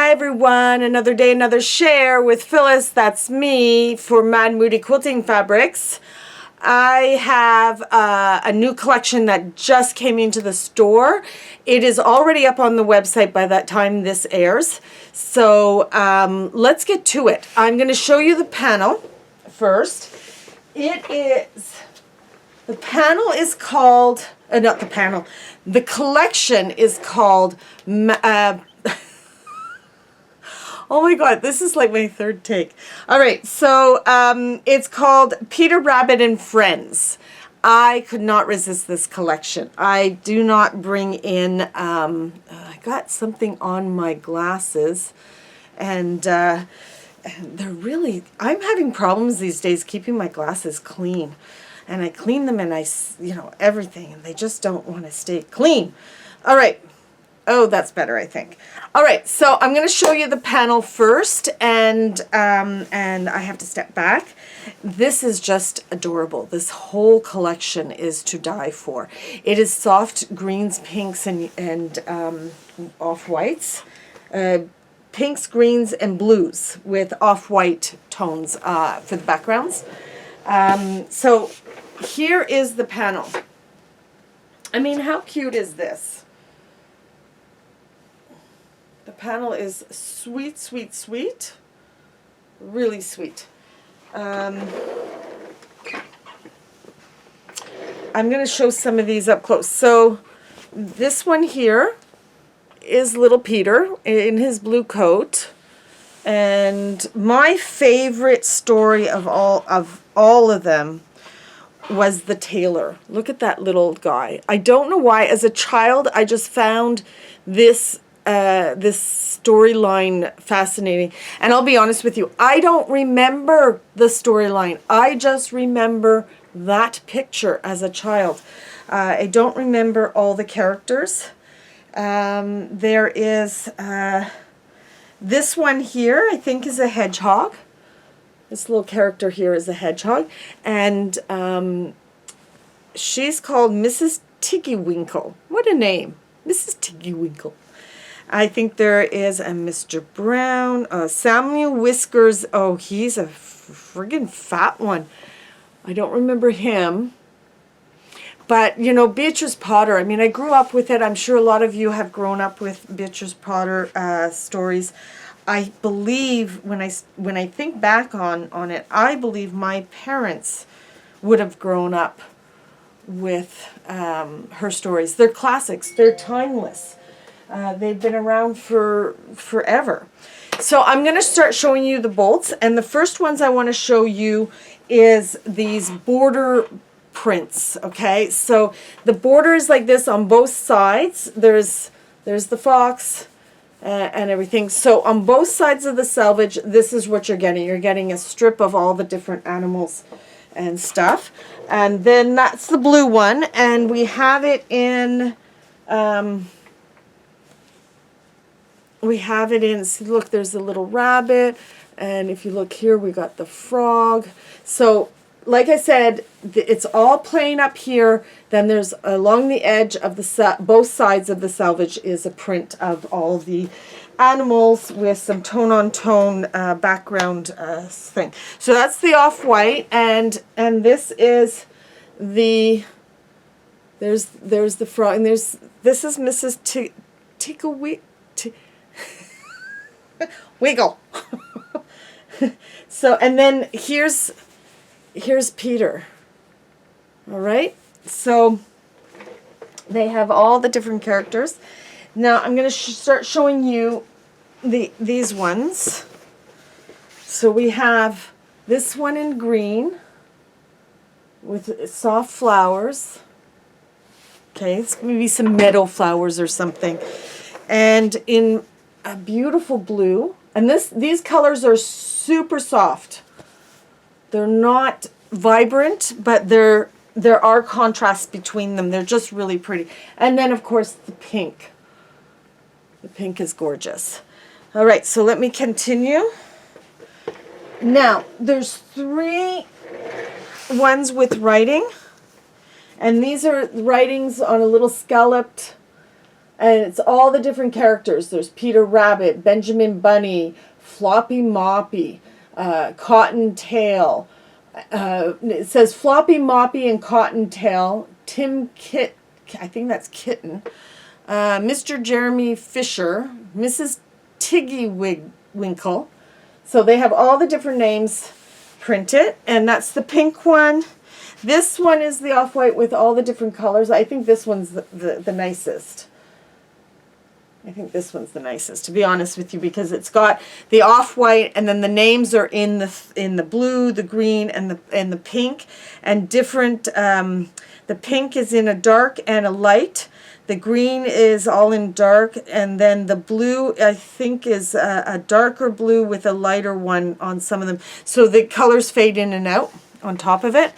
Hi everyone, another day, another share with Phyllis. That's me for Mad Moody Quilting Fabrics. I have a new collection that just came into the store. It is already up on the website by that time this airs. So let's get to it. I'm going to show you the panel first. The panel is called, not the panel, the collection is called oh my God, this is like my third take. All right, so it's called Peter Rabbit and Friends. I could not resist this collection. I do not bring in, I got something on my glasses, and they're really, I'm having problems these days keeping my glasses clean. And I clean them and everything, and they just don't want to stay clean. All right. Oh, that's better, I think. All right, so I'm going to show you the panel first, and I have to step back. This is just adorable. This whole collection is to die for. It is soft greens, pinks, and off-whites. Pinks, greens, and blues with off-white tones for the backgrounds. So here is the panel. I mean, how cute is this? The panel is sweet, sweet, sweet. Really sweet. I'm going to show some of these up close. So this one here is little Peter in his blue coat. And my favorite story of all of them was the tailor. Look at that little guy. I don't know why. As a child, I just found this storyline fascinating. And I'll be honest with you, I don't remember the storyline. I just remember that picture as a child. I don't remember all the characters. There is this one here, I think, is a hedgehog. This little character here is a hedgehog. And she's called Mrs. Tiggywinkle. What a name. Mrs. Tiggywinkle. I think there is a Mr. Brown, Samuel Whiskers. Oh, he's a friggin' fat one. I don't remember him. But, Beatrice Potter, I mean, I grew up with it. I'm sure a lot of you have grown up with Beatrice Potter stories. I believe, when I think back on it, I believe my parents would have grown up with her stories. They're classics. They're timeless. They've been around for forever. So I'm going to start showing you the bolts, and the first ones I want to show you is these border prints. Okay, so the border is like this on both sides. There's the fox and everything. So on both sides of the selvage, this is what you're getting. You're getting a strip of all the different animals and stuff. And then that's the blue one, and we have it in see, look, there's the little rabbit, and if you look here, we got the frog. So, like I said, it's all plain up here. Then there's, along the edge of both sides of the selvage is a print of all the animals with some tone-on-tone background thing. So that's the off-white, and this is the, there's the frog, and this is Mrs. Wiggle. So, and then here's Peter. All right. So they have all the different characters. Now I'm going to start showing you these ones. So we have this one in green with soft flowers. Okay, it's maybe some meadow flowers or something. And in a beautiful blue, and these colors are super soft. They're not vibrant, but there are contrasts between them. They're just really pretty. And then of course the pink. The pink is gorgeous. All right, so let me continue. Now there's 3 ones with writing, and these are writings on a little scalloped And it's all the different characters. There's Peter Rabbit, Benjamin Bunny, Floppy Moppy, Cottontail. It says Floppy Moppy and Cottontail, Tim Kit, I think that's Kitten, Mr. Jeremy Fisher, Mrs. Tiggy Winkle. So they have all the different names printed, and that's the pink one. This one is the off-white with all the different colors. I think this one's the nicest. I think this one's the nicest, to be honest with you, because it's got the off-white, and then the names are in the blue, the green, and the pink, and different. The pink is in a dark and a light. The green is all in dark, and then the blue, I think, is a darker blue with a lighter one on some of them. So the colors fade in and out on top of it.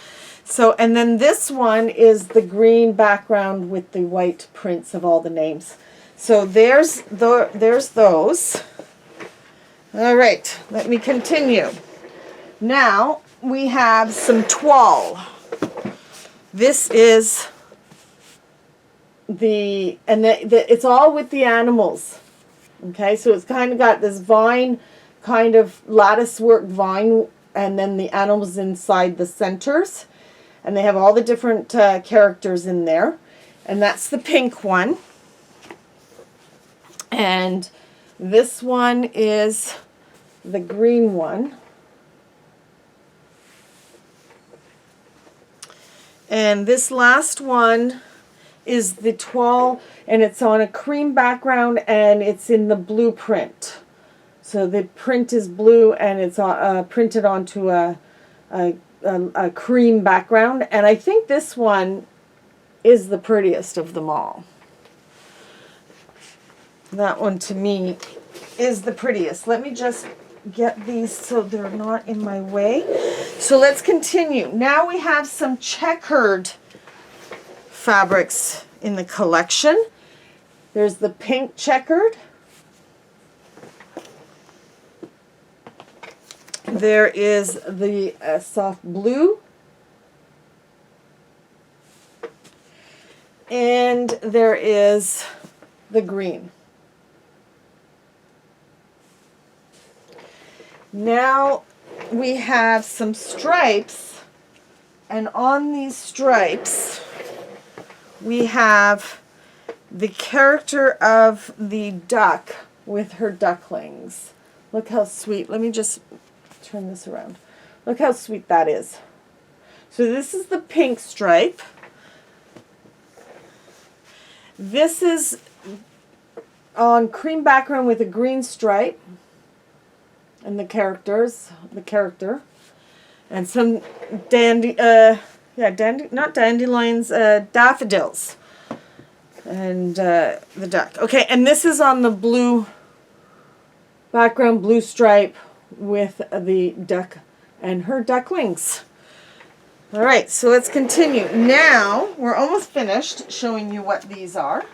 So, and then this one is the green background with the white prints of all the names. So there's those. All right, let me continue. Now we have some toile. This is it's all with the animals. Okay, so it's kind of got this vine, kind of lattice work vine, and then the animals inside the centers. And they have all the different characters in there. And that's the pink one. And this one is the green one. And this last one is the toile, and it's on a cream background, and it's in the blue print. So the print is blue, and it's printed onto a cream background. And I think this one is the prettiest of them all. That one, to me, is the prettiest. Let me just get these so they're not in my way. So let's continue. Now we have some checkered fabrics in the collection. There's the pink checkered. There is the soft blue. And there is the green. Now we have some stripes, and on these stripes we have the character of the duck with her ducklings. Look how sweet. Let me just turn this around. Look how sweet that is. So this is the pink stripe. This is on cream background with a green stripe. And the character, and some not dandelions, daffodils, and the duck. Okay, and this is on the blue background, blue stripe with the duck and her ducklings. All right, so let's continue. Now we're almost finished showing you what these are.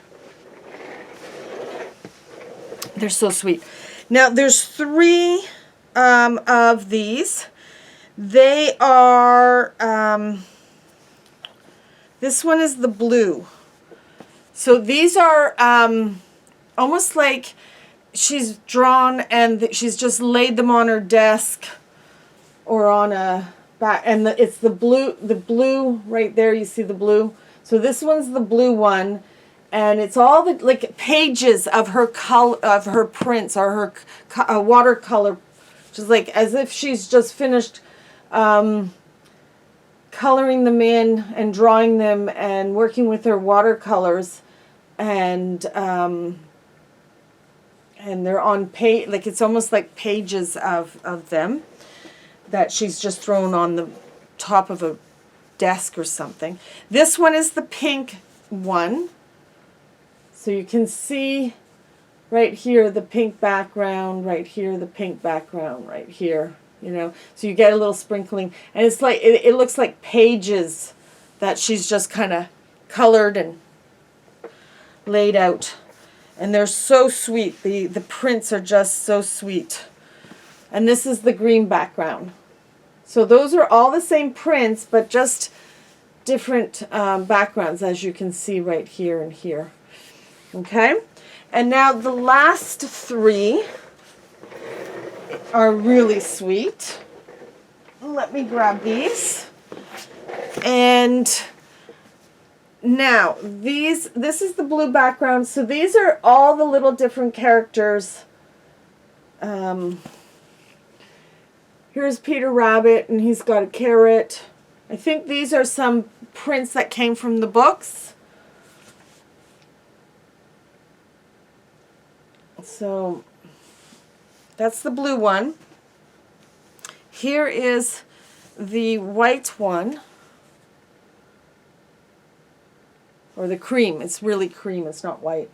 They're so sweet. Now there's 3 of these. They are, this one is the blue. So these are almost like she's drawn and she's just laid them on her desk or on a back, and it's the blue right there. You see the blue. So this one's the blue one. And it's all the like pages of her color, of her prints, or her watercolor, just like as if she's just finished coloring them in and drawing them and working with her watercolors, and they're on page, like it's almost like pages of them that she's just thrown on the top of a desk or something. This one is the pink one. So you can see right here the pink background, right here the pink background, right here, you know. So you get a little sprinkling, and it's like it looks like pages that she's just kind of colored and laid out. And they're so sweet. The prints are just so sweet. And this is the green background. So those are all the same prints, but just different backgrounds, as you can see right here and here. Okay, and now the last three are really sweet. Let me grab these. And now this is the blue background. So these are all the little different characters. Here's Peter Rabbit, and he's got a carrot. I think these are some prints that came from the books. So that's the blue one. Here is the white one, or the cream. It's really cream, it's not white.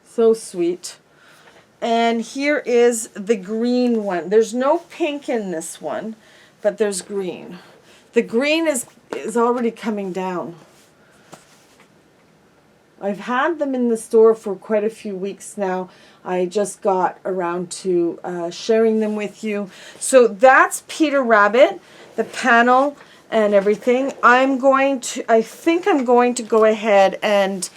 So sweet. And here is the green one. There's no pink in this one, but there's green. The green is already coming down. I've had them in the store for quite a few weeks now. I just got around to sharing them with you. So that's Peter Rabbit, the panel and everything. I think I'm going to go ahead and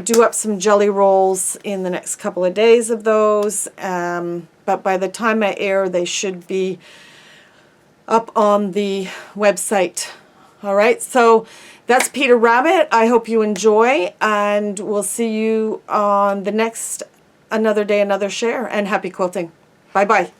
do up some jelly rolls in the next couple of days of those. But by the time I air, they should be up on the website. All right, so that's Peter Rabbit. I hope you enjoy, and we'll see you on the next Another Day, Another Share, and happy quilting. Bye-bye.